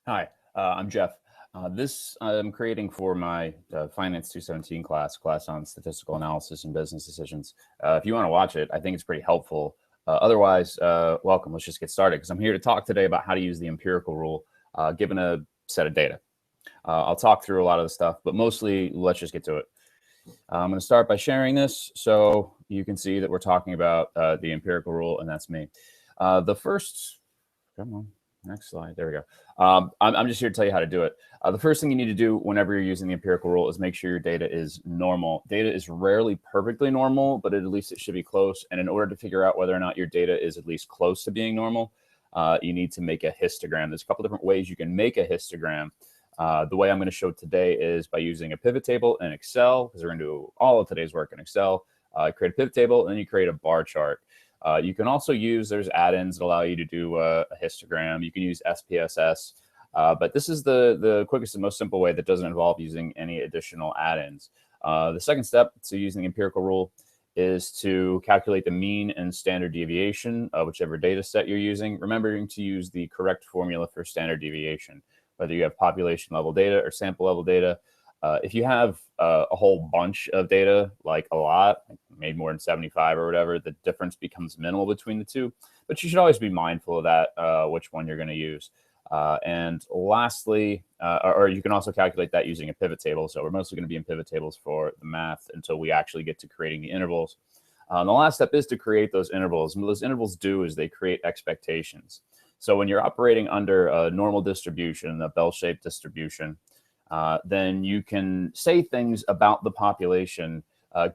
Hi, I'm Jeff. This I'm creating for my Finance 217 class on statistical analysis and business decisions. If you want to watch it, I think it's pretty helpful. Otherwise, welcome. Let's just get started because I'm here to talk today about how to use the empirical rule given a set of data. I'll talk through a lot of the stuff, but mostly let's just get to it. I'm going to start by sharing this so you can see that we're talking about the empirical rule, and that's me. The first, come on. Next slide. There we go. I'm just here to tell you how to do it. The first thing you need to do whenever you're using the empirical rule is make sure your data is normal. Data is rarely perfectly normal, but at least it should be close. And in order to figure out whether or not your data is at least close to being normal, you need to make a histogram. There's a couple different ways you can make a histogram. The way I'm going to show today is by using a pivot table in Excel, because we're going to do all of today's work in Excel. Create a pivot table, and then you create a bar chart. You can also use, there's add-ins that allow you to do a histogram. You can use SPSS, but this is the quickest and most simple way that doesn't involve using any additional add-ins. The second step to using the empirical rule is to calculate the mean and standard deviation of whichever data set you're using, remembering to use the correct formula for standard deviation, whether you have population level data or sample level data. If you have a whole bunch of data, like a lot, maybe more than 75 or whatever, the difference becomes minimal between the two. But you should always be mindful of that, which one you're going to use. And lastly, or you can also calculate that using a pivot table. So we're mostly going to be in pivot tables for the math until we actually get to creating the intervals. The last step is to create those intervals. And what those intervals do is they create expectations. So when you're operating under a normal distribution, a bell-shaped distribution, then you can say things about the population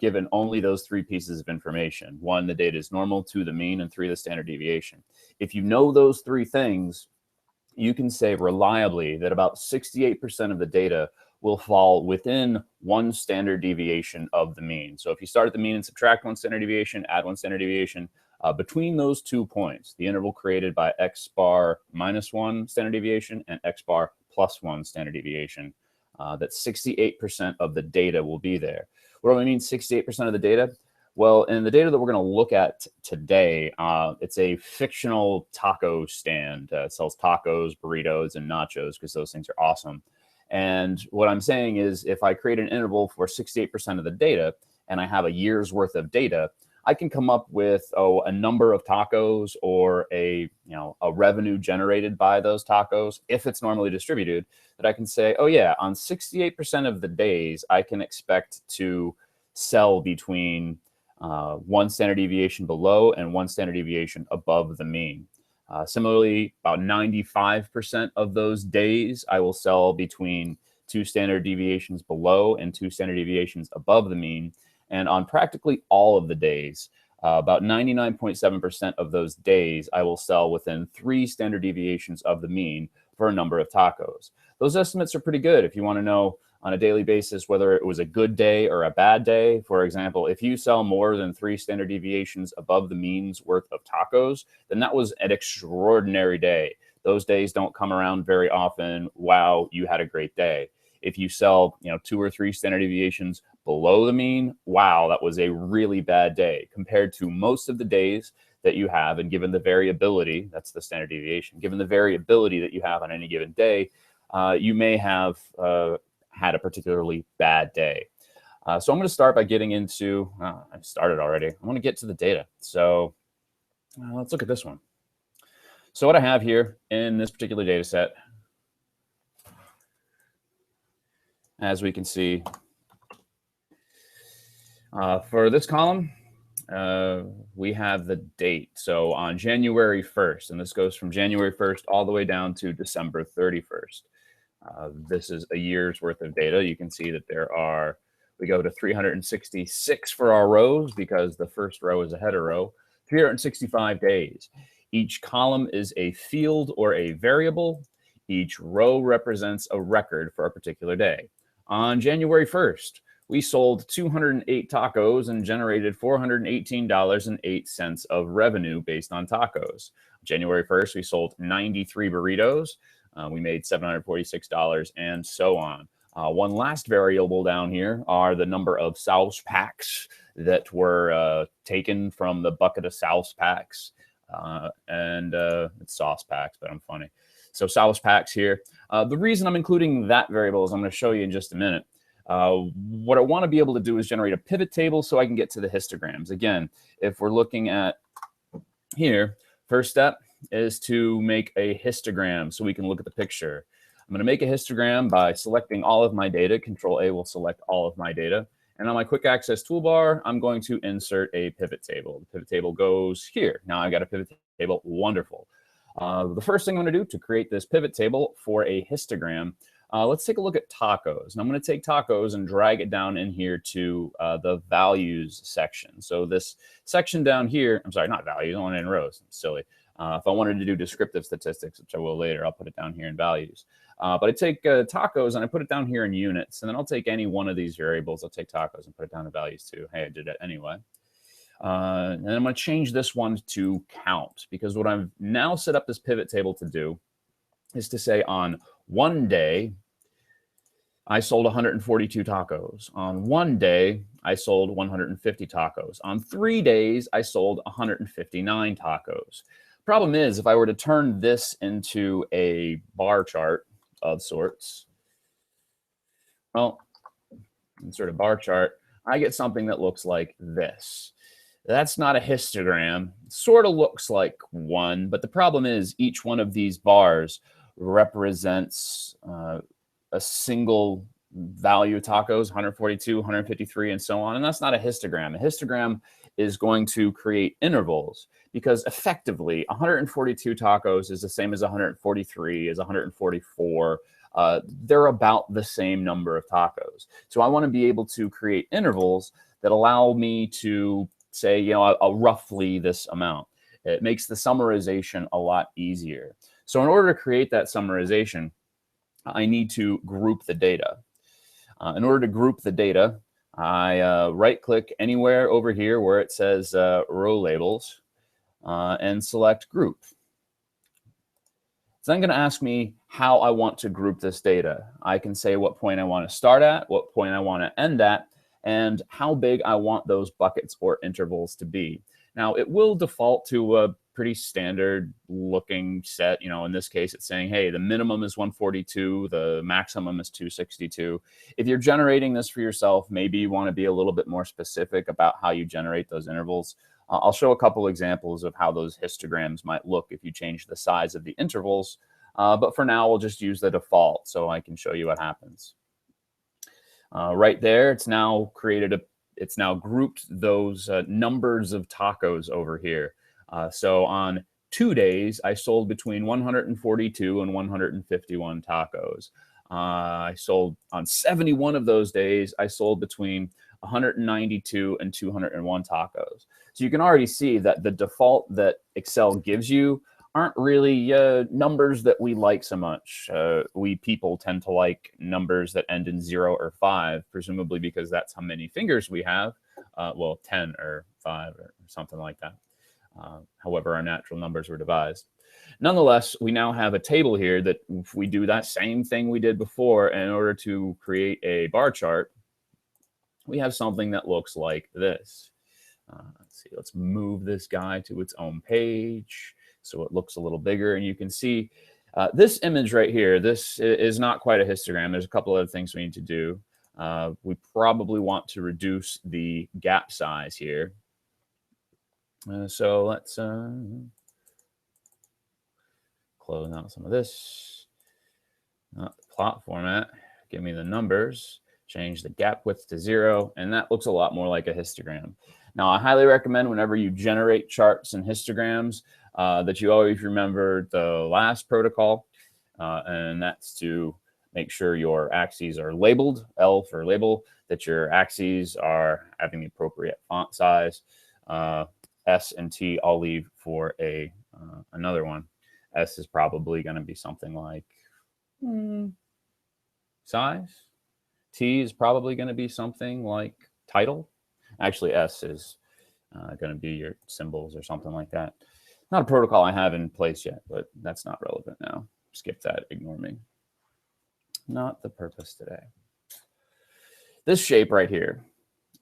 given only those three pieces of information. One, the data is normal, two, the mean, and three, the standard deviation. If you know those three things, you can say reliably that about 68% of the data will fall within one standard deviation of the mean. So if you start at the mean and subtract one standard deviation, add one standard deviation, between those 2 points, the interval created by x bar minus 1 standard deviation and x bar plus 1 standard deviation, that 68% of the data will be there. What do I mean 68% of the data? Well, in the data that we're going to look at today, it's a fictional taco stand. It sells tacos, burritos, and nachos because those things are awesome. And what I'm saying is if I create an interval for 68% of the data and I have a year's worth of data, I can come up with a number of tacos or a revenue generated by those tacos if it's normally distributed, that I can say, oh yeah, on 68% of the days I can expect to sell between one standard deviation below and one standard deviation above the mean. Similarly, about 95% of those days I will sell between 2 standard deviations below and 2 standard deviations above the mean. And on practically all of the days, about 99.7% of those days, I will sell within 3 standard deviations of the mean for a number of tacos. Those estimates are pretty good if you want to know on a daily basis whether it was a good day or a bad day. For example, if you sell more than 3 standard deviations above the mean's worth of tacos, then that was an extraordinary day. Those days don't come around very often. Wow, you had a great day. If you sell, 2 or 3 standard deviations below the mean, wow, that was a really bad day compared to most of the days that you have. And given the variability, that's the standard deviation, given the variability that you have on any given day, you may have had a particularly bad day. So I'm going to start by getting into, I started already. I want to get to the data. So let's look at this one. So what I have here in this particular data set, as we can see, for this column, we have the date. So on January 1st, and this goes from January 1st all the way down to December 31st. This is a year's worth of data. You can see that we go to 366 for our rows because the first row is a header row, 365 days. Each column is a field or a variable. Each row represents a record for a particular day. On January 1st, we sold 208 tacos and generated $418.08 of revenue based on tacos. January 1st, we sold 93 burritos. We made $746 and so on. One last variable down here are the number of sauce packs that were taken from the bucket of sauce packs. It's sauce packs, but I'm funny. So South packs here. The reason I'm including that variable is I'm going to show you in just a minute. What I want to be able to do is generate a pivot table so I can get to the histograms. Again, if we're looking at here, first step is to make a histogram so we can look at the picture. I'm going to make a histogram by selecting all of my data. Control A will select all of my data. And on my quick access toolbar, I'm going to insert a pivot table. The pivot table goes here. Now I've got a pivot table. Wonderful. The first thing I'm going to do to create this pivot table for a histogram, let's take a look at tacos. And I'm going to take tacos and drag it down in here to the values section. So this section down here, I'm sorry, not values, I want it in rows. I'm silly. If I wanted to do descriptive statistics, which I will later, I'll put it down here in values. But I take tacos and I put it down here in units. And then I'll take any one of these variables. I'll take tacos and put it down in values too. Hey, I did it anyway. And I'm going to change this one to count, because what I've now set up this pivot table to do is to say on one day, I sold 142 tacos. On one day, I sold 150 tacos. On 3 days, I sold 159 tacos. Problem is, if I were to turn this into a bar chart of sorts, well, insert a bar chart, I get something that looks like this. That's not a histogram. Sort of looks like one, but the problem is each one of these bars represents a single value of tacos, 142, 153, and so on. And that's not a histogram. A histogram is going to create intervals, because effectively 142 tacos is the same as 143, as 144. They're about the same number of tacos. So I want to be able to create intervals that allow me to say, you know, roughly this amount. It makes the summarization a lot easier. So in order to create that summarization, I need to group the data. In order to group the data, I right-click anywhere over here where it says row labels and select group. It's then going to ask me how I want to group this data. I can say what point I want to start at, what point I want to end at, and how big I want those buckets or intervals to be. Now, it will default to a pretty standard looking set. You know, in this case, it's saying, hey, the minimum is 142, the maximum is 262. If you're generating this for yourself, maybe you want to be a little bit more specific about how you generate those intervals. I'll show a couple examples of how those histograms might look if you change the size of the intervals. But for now, we'll just use the default so I can show you what happens. Right there, it's now it's now grouped those numbers of tacos over here. So on 2 days, I sold between 142 and 151 tacos. I sold on 71 of those days, I sold between 192 and 201 tacos. So you can already see that the default that Excel gives you aren't really numbers that we like so much. We people tend to like numbers that end in 0 or 5, presumably because that's how many fingers we have. Well, 10 or 5 or something like that. However our natural numbers were devised. Nonetheless, we now have a table here that if we do that same thing we did before, in order to create a bar chart, we have something that looks like this. Let's see, let's move this guy to its own page so it looks a little bigger. And you can see this image right here, this is not quite a histogram. There's a couple other things we need to do. We probably want to reduce the gap size here. So let's close out some of this. Plot format, give me the numbers, change the gap width to 0, and that looks a lot more like a histogram. Now, I highly recommend whenever you generate charts and histograms that you always remember the last protocol, and that's to make sure your axes are labeled, L for label, that your axes are having the appropriate font size. S and T I'll leave for another one. S is probably going to be something like size. T is probably going to be something like title. Actually, S is going to be your symbols or something like that. Not a protocol I have in place yet, but that's not relevant now. Skip that, ignore me. Not the purpose today. This shape right here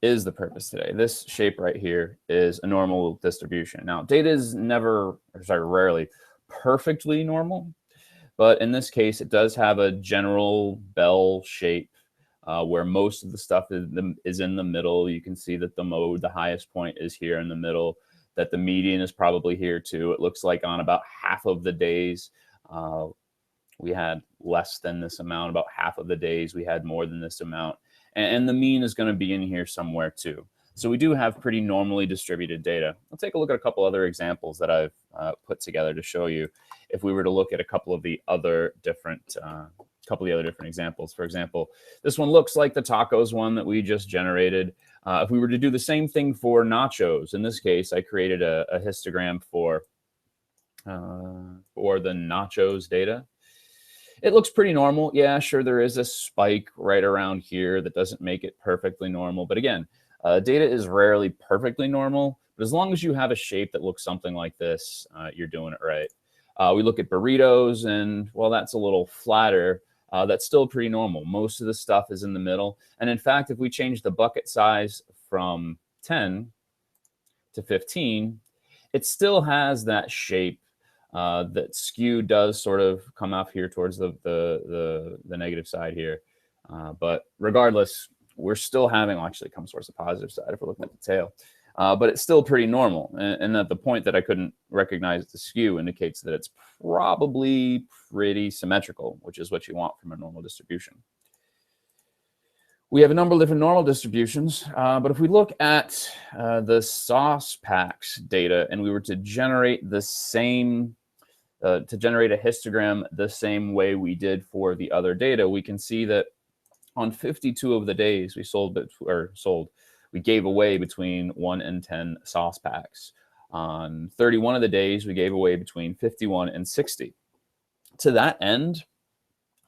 is the purpose today. This shape right here is a normal distribution. Now, data is rarely perfectly normal, But in this case, it does have a general bell shape where most of the stuff is in the middle. You can see that the highest point is here in the middle, that the median is probably here too. It looks like on about half of the days, we had less than this amount. About half of the days, we had more than this amount. And the mean is going to be in here somewhere too. So we do have pretty normally distributed data. Let's take a look at a couple other examples that I've put together to show you. If we were to look at a couple of the other different examples. For example, this one looks like the tacos one that we just generated. If we were to do the same thing for nachos, in this case, I created a histogram for the nachos data. It looks pretty normal. Yeah, sure, there is a spike right around here that doesn't make it perfectly normal. But again, data is rarely perfectly normal. But as long as you have a shape that looks something like this, you're doing it right. We look at burritos, and, well, that's a little flatter. That's still pretty normal. Most of the stuff is in the middle. And in fact, if we change the bucket size from 10 to 15, it still has that shape. That skew does sort of come off here towards the negative side here. But regardless, we're still having, well, actually it comes towards the positive side if we're looking at the tail. But it's still pretty normal. And at the point that I couldn't recognize the skew indicates that it's probably pretty symmetrical, which is what you want from a normal distribution. We have a number of different normal distributions, but if we look at the sauce packs data and we were to generate the same, to generate a histogram the same way we did for the other data, we can see that on 52 of the days we gave away between 1 and 10 sauce packs. On 31 of the days, we gave away between 51 and 60. To that end,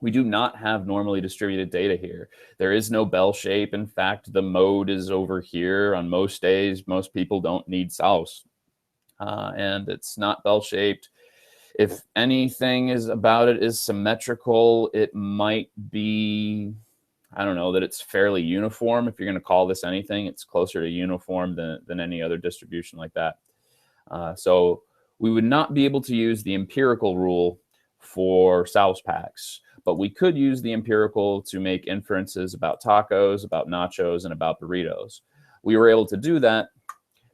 we do not have normally distributed data here. There is no bell shape. In fact, the mode is over here. On most days, most people don't need sauce. And it's not bell-shaped. If anything is about it is symmetrical, it might be, I don't know, that it's fairly uniform. If you're going to call this anything, it's closer to uniform than any other distribution like that. So we would not be able to use the empirical rule for sauce packs, but we could use the empirical to make inferences about tacos, about nachos, and about burritos. We were able to do that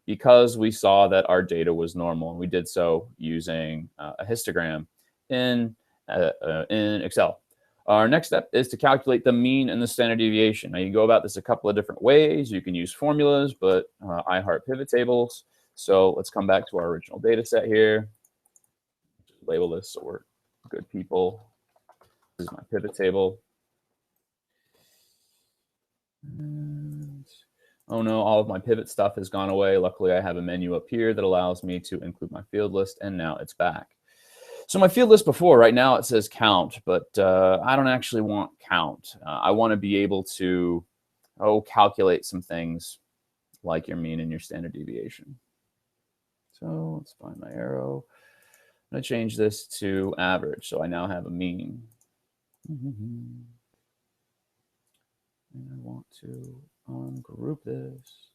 because we saw that our data was normal, and we did so using a histogram in Excel. Our next step is to calculate the mean and the standard deviation. Now, you can go about this a couple of different ways. You can use formulas, but I heart pivot tables. So let's come back to our original data set here. Just label this so we're good people. This is my pivot table. And, oh no, all of my pivot stuff has gone away. Luckily, I have a menu up here that allows me to include my field list, and now it's back. So my field list before, right now it says count, but I don't actually want count. I want to be able to calculate some things like your mean and your standard deviation. So let's find my arrow. I'm going to change this to average, so I now have a mean. And I want to ungroup this.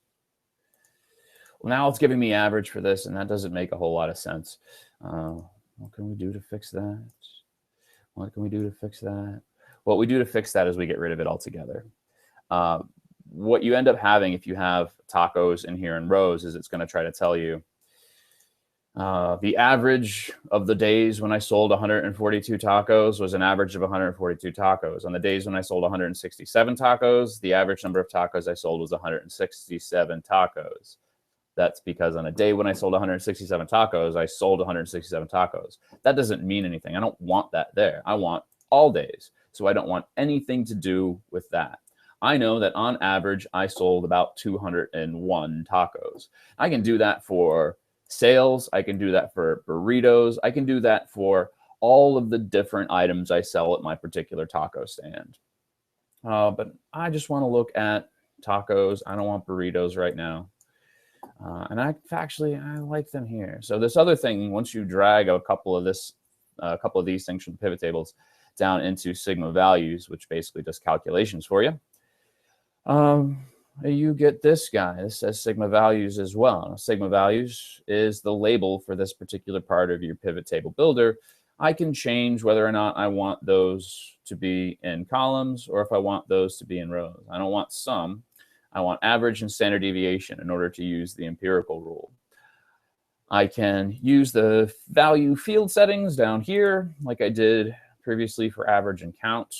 Well, now it's giving me average for this, and that doesn't make a whole lot of sense. What can we do to fix that? What can we do to fix that? What we do to fix that is we get rid of it altogether. What you end up having if you have tacos in here in rows is it's going to try to tell you the average of the days when I sold 142 tacos was an average of 142 tacos. On the days when I sold 167 tacos, the average number of tacos I sold was 167 tacos. That's because on a day when I sold 167 tacos, I sold 167 tacos. That doesn't mean anything. I don't want that there. I want all days. So I don't want anything to do with that. I know that on average, I sold about 201 tacos. I can do that for sales. I can do that for burritos. I can do that for all of the different items I sell at my particular taco stand. But I just want to look at tacos. I don't want burritos right now. And I like them here. So this other thing, once you drag a couple of these things from the pivot tables down into sigma values, which basically does calculations for you, you get this guy. This says sigma values as well. Sigma values is the label for this particular part of your pivot table builder. I can change whether or not I want those to be in columns or if I want those to be in rows. I don't want sum. I want average and standard deviation in order to use the empirical rule. I can use the value field settings down here like I did previously for average and count.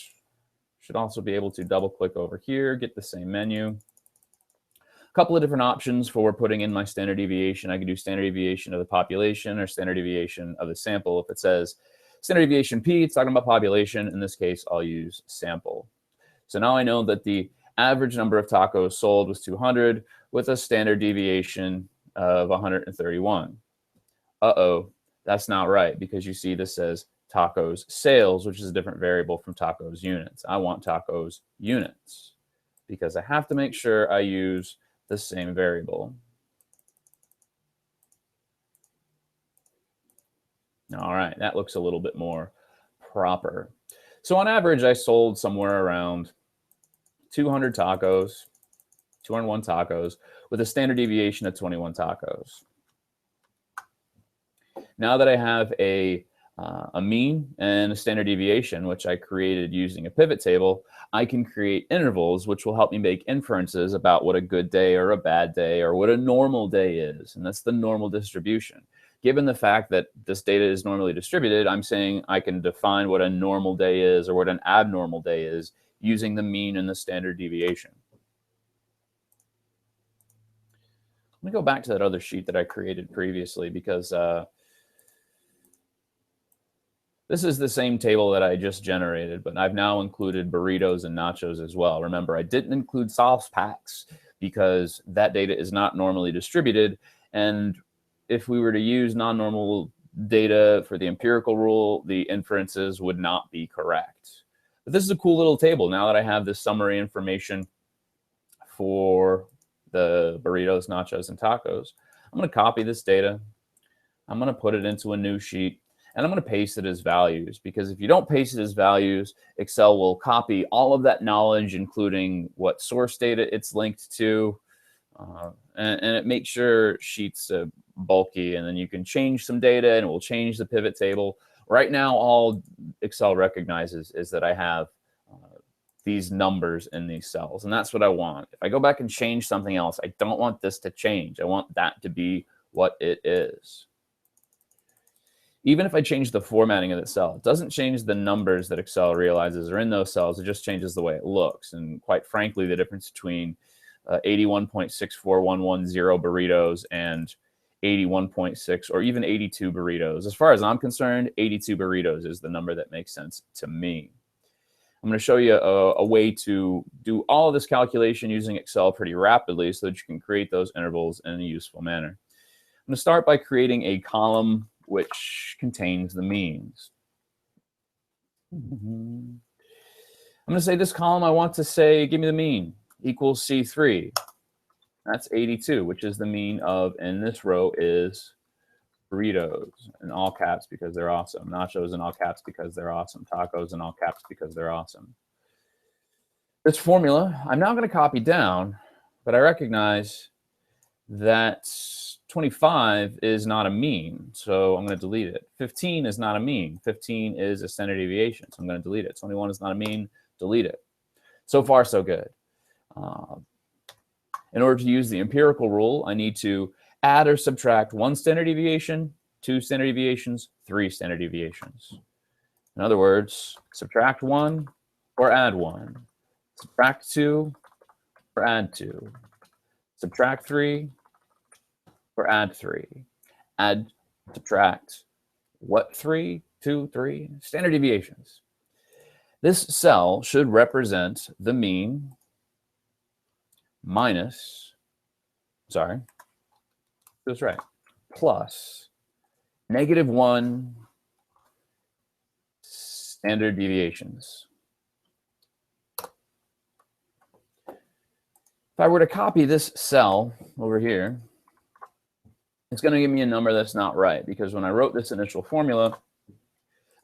Should also be able to double click over here, get the same menu. A couple of different options for putting in my standard deviation. I can do standard deviation of the population or standard deviation of the sample. If it says standard deviation P, it's talking about population. In this case, I'll use sample. So now I know that the average number of tacos sold was 200 with a standard deviation of 131. Uh-oh, that's not right, because you see this says tacos sales, which is a different variable from tacos units. I want tacos units because I have to make sure I use the same variable. All right, that looks a little bit more proper. So on average, I sold somewhere around 200 tacos, 201 tacos, with a standard deviation of 21 tacos. Now that I have a mean and a standard deviation, which I created using a pivot table, I can create intervals, which will help me make inferences about what a good day or a bad day or what a normal day is. And that's the normal distribution. Given the fact that this data is normally distributed, I'm saying I can define what a normal day is or what an abnormal day is using the mean and the standard deviation. Let me go back to that other sheet that I created previously, because this is the same table that I just generated, but I've now included burritos and nachos as well. Remember, I didn't include sauce packs because that data is not normally distributed. And if we were to use non-normal data for the empirical rule, the inferences would not be correct. But this is a cool little table now that I have this summary information for the burritos, nachos, and tacos. I'm going to copy this data. I'm going to put it into a new sheet. And I'm going to paste it as values, because if you don't paste it as values, Excel will copy all of that knowledge, including what source data it's linked to, and it makes sure sheets bulky, and then you can change some data and it will change the pivot table. Right now, all Excel recognizes is that I have these numbers in these cells, and that's what I want. If I go back and change something else, I don't want this to change. I want that to be what it is. Even if I change the formatting of the cell, it doesn't change the numbers that Excel realizes are in those cells. It just changes the way it looks. And quite frankly, the difference between 81.64110 burritos and 81.6 or even 82 burritos, as far as I'm concerned, 82 burritos is the number that makes sense to me. I'm going to show you a way to do all of this calculation using Excel pretty rapidly so that you can create those intervals in a useful manner. I'm going to start by creating a column which contains the means. I'm going to say this column, I want to say, give me the mean, equals C3. That's 82, which is the mean of, in this row is burritos in all caps because they're awesome, nachos in all caps because they're awesome, tacos in all caps because they're awesome. This formula, I'm now going to copy down, but I recognize that 25 is not a mean, so I'm going to delete it. 15 is not a mean. 15 is a standard deviation, so I'm going to delete it. 21 is not a mean, delete it. So far, so good. In order to use the empirical rule, I need to add or subtract 1 standard deviation, 2 standard deviations, 3 standard deviations. In other words, subtract 1 or add 1. Subtract 2 or add 2. Subtract 3 or add 3. Add, subtract, what 3? 2, 3? Standard deviations. This cell should represent the mean minus, sorry, that's right, plus -1 standard deviations. If I were to copy this cell over here, it's going to give me a number that's not right, because when I wrote this initial formula,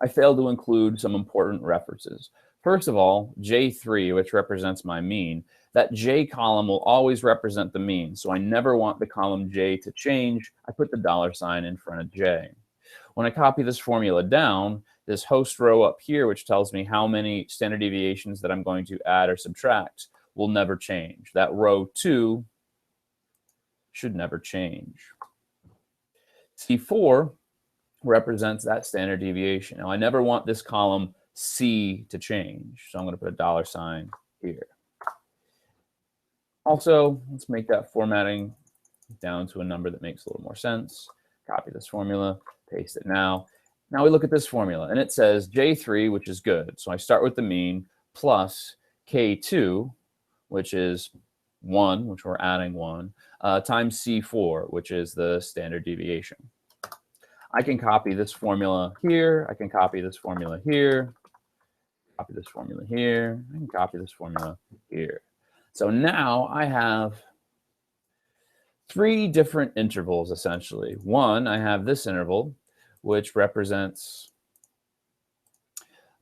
I failed to include some important references. First of all, J3, which represents my mean, that J column will always represent the mean. So I never want the column J to change. I put the $ in front of J. When I copy this formula down, this host row up here, which tells me how many standard deviations that I'm going to add or subtract, will never change. That row 2 should never change. C4 represents that standard deviation. Now, I never want this column C to change, so I'm going to put a $sign here. Also, let's make that formatting down to a number that makes a little more sense. Copy this formula, paste it now. Now we look at this formula, and it says J3, which is good. So I start with the mean, plus K2, which is 1, which we're adding 1, times C4, which is the standard deviation. I can copy this formula here. I can copy this formula here. Copy this formula here. I can copy this formula here. So now I have 3 different intervals, essentially. One, I have this interval, which represents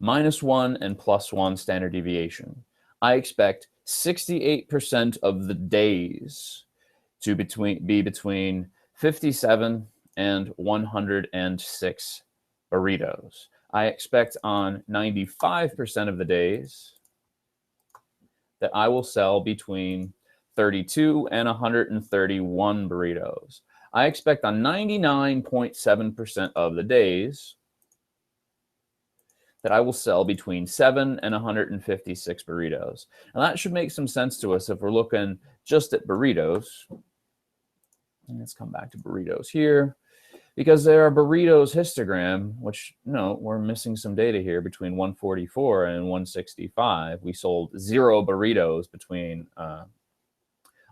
-1 and +1 standard deviation. I expect 68% of the days to be between 57 and 106 burritos. I expect on 95% of the days that I will sell between 32 and 131 burritos. I expect on 99.7% of the days that I will sell between 7 and 156 burritos. Now that should make some sense to us if we're looking just at burritos. Let's come back to burritos here, because there are burritos histogram, which, no, we're missing some data here between 144 and 165. We sold 0 burritos between,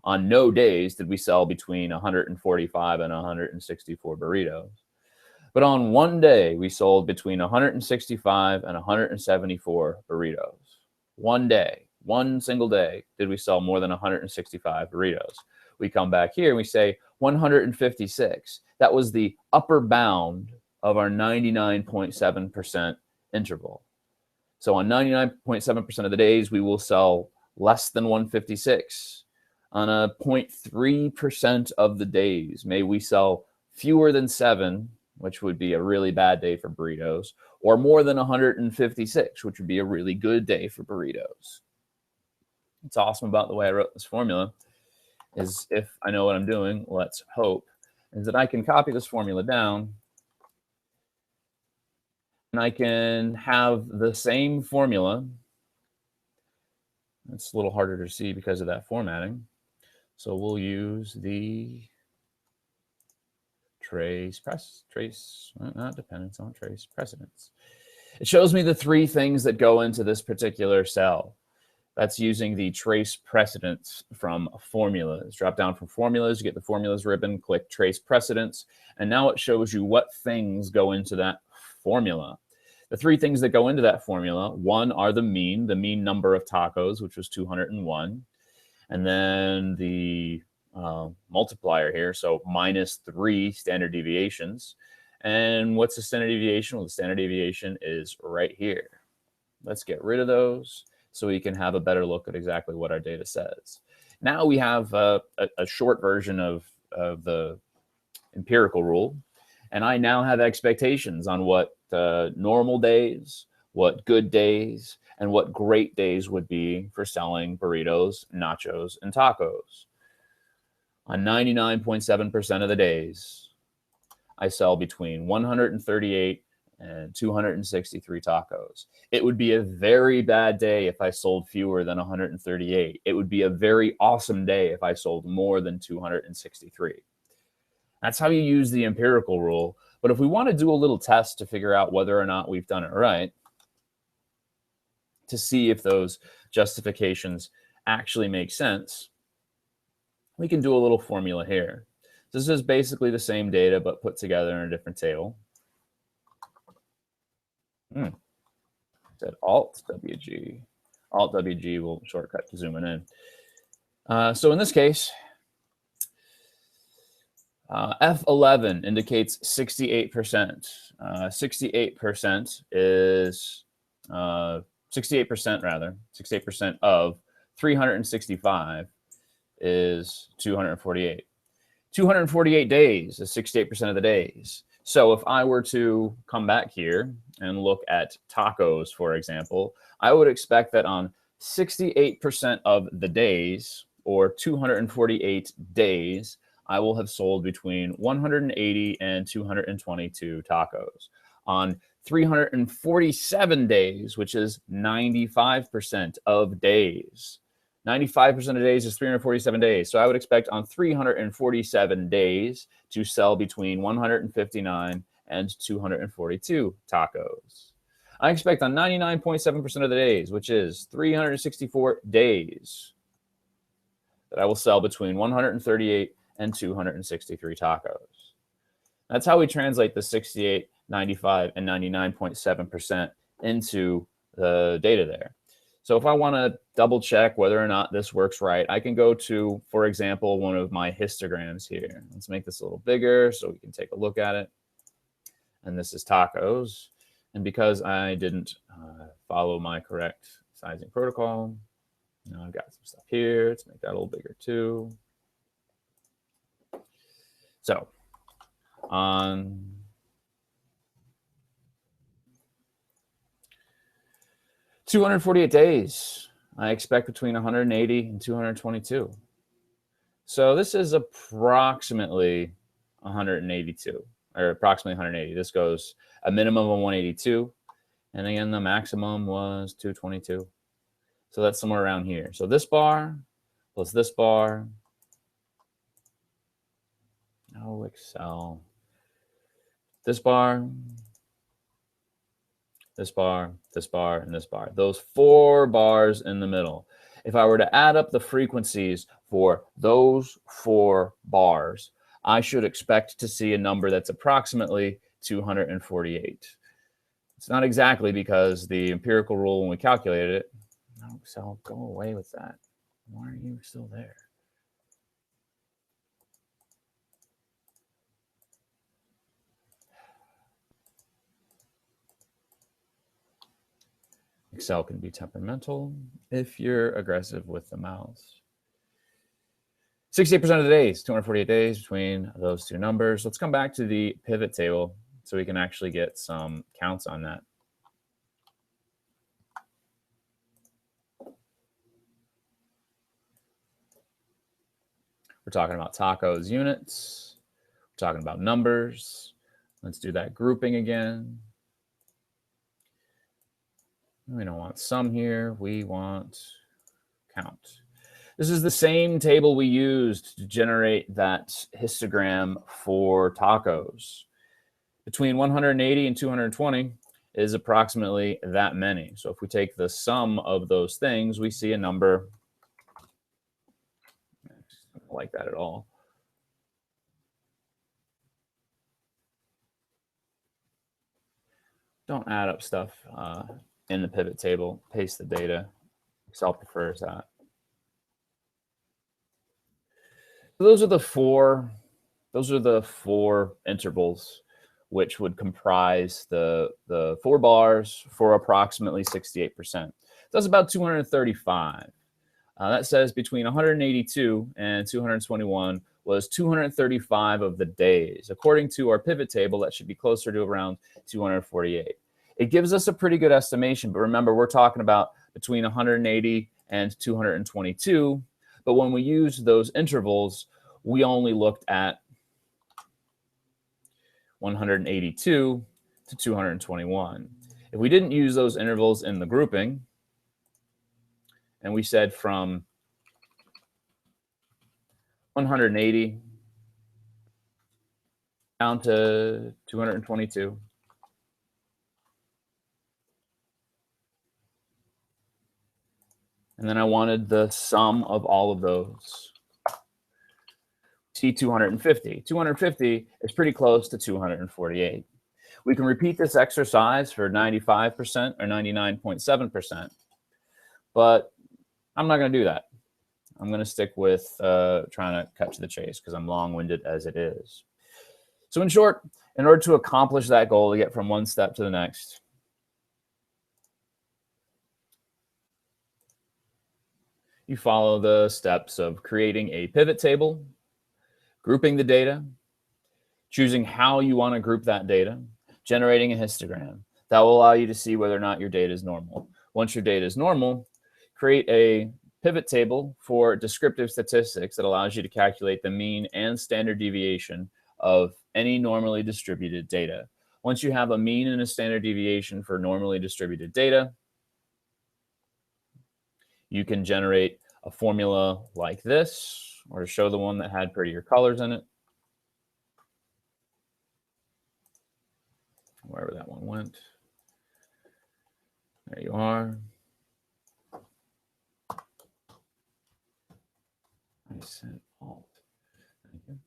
on no days did we sell between 145 and 164 burritos. But on one day, we sold between 165 and 174 burritos. One day, one single day, did we sell more than 165 burritos. We come back here and we say 156. That was the upper bound of our 99.7% interval. So on 99.7% of the days, we will sell less than 156. On a 0.3% of the days, may we sell fewer than 7, which would be a really bad day for burritos, or more than 156, which would be a really good day for burritos. What's awesome about the way I wrote this formula is, if I know what I'm doing, let's hope, is that I can copy this formula down and I can have the same formula. It's a little harder to see because of that formatting. So we'll use the trace precedence. It shows me the 3 things that go into this particular cell. That's using the trace precedence from formulas. Drop down from formulas, you get the formulas ribbon, click trace precedence, and now it shows you what things go into that formula. The 3 things that go into that formula, 1 are the mean number of tacos, which was 201, and then the multiplier here, so -3 standard deviations. And what's the standard deviation? Well, the standard deviation is right here. Let's get rid of those so we can have a better look at exactly what our data says. Now we have a short version of the empirical rule, and I now have expectations on what normal days, what good days, and what great days would be for selling burritos, nachos, and tacos. On 99.7% of the days, I sell between 138 and 263 tacos. It would be a very bad day if I sold fewer than 138. It would be a very awesome day if I sold more than 263. That's how you use the empirical rule. But if we want to do a little test to figure out whether or not we've done it right, to see if those justifications actually make sense, we can do a little formula here. This is basically the same data, but put together in a different table. Said Alt-WG. Alt-WG will shortcut to zooming in. So in this case, F11 indicates 68%. 68% is 68% of 365 is 248. 248 days is 68% of the days. So if I were to come back here and look at tacos, for example, I would expect that on 68% of the days, or 248 days, I will have sold between 180 and 222 tacos. On 347 days, which is 95% of days, 95% of days is 347 days. So I would expect on 347 days to sell between 159 and 242 tacos. I expect on 99.7% of the days, which is 364 days, that I will sell between 138 and 263 tacos. That's how we translate the 68, 95, and 99.7% into the data there. So if I want to double check whether or not this works right, I can go to, for example, one of my histograms here. Let's make this a little bigger so we can take a look at it. And this is tacos. And because I didn't follow my correct sizing protocol, I've got some stuff here. Let's make that a little bigger too. So on 248 days, I expect between 180 and 222. So this is approximately 182, or approximately 180. This goes a minimum of 182, and again, the maximum was 222. So that's somewhere around here. So this bar plus this bar. Oh, Excel. This bar, this bar, this bar, and this bar. Those 4 bars in the middle. If I were to add up the frequencies for those 4 bars, I should expect to see a number that's approximately 248. It's not exactly, because the empirical rule, when we calculated it, no, Excel, go away with that. Why are you still there? Excel can be temperamental if you're aggressive with the mouse. 68% of the days, 248 days between those 2 numbers. Let's come back to the pivot table so we can actually get some counts on that. We're talking about tacos units. We're talking about numbers. Let's do that grouping again. We don't want sum here. We want count. This is the same table we used to generate that histogram for tacos. Between 180 and 220 is approximately that many. So if we take the sum of those things, we see a number. I don't like that at all. Don't add up stuff in the pivot table. Paste the data. Excel prefers that. So those are the four intervals which would comprise the 4 bars for approximately 68%. That's about 235. That says between 182 and 221 was 235 of the days. According to our pivot table, that should be closer to around 248. It gives us a pretty good estimation, but remember, we're talking about between 180 and 222. But when we used those intervals, we only looked at 182 to 221. If we didn't use those intervals in the grouping, and we said from 180 down to 222, and then I wanted the sum of all of those. See 250. 250 is pretty close to 248. We can repeat this exercise for 95% or 99.7%, but I'm not going to do that. I'm going to stick with trying to cut to the chase because I'm long-winded as it is. So in short, in order to accomplish that goal, to get from one step to the next, you follow the steps of creating a pivot table, grouping the data, choosing how you want to group that data, generating a histogram. That will allow you to see whether or not your data is normal. Once your data is normal, create a pivot table for descriptive statistics that allows you to calculate the mean and standard deviation of any normally distributed data. Once you have a mean and a standard deviation for normally distributed data, you can generate a formula like this, or to show the one that had prettier colors in it. Wherever that one went. There you are. I said Alt. Thank you. As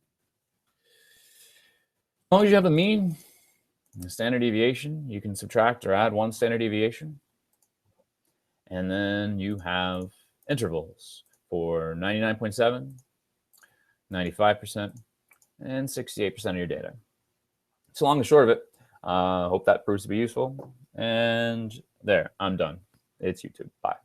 long as you have a mean and a standard deviation, you can subtract or add one standard deviation. And then you have intervals for 99.7, 95%, and 68% of your data. So long and short of it, hope that proves to be useful. And there, I'm done. It's YouTube. Bye.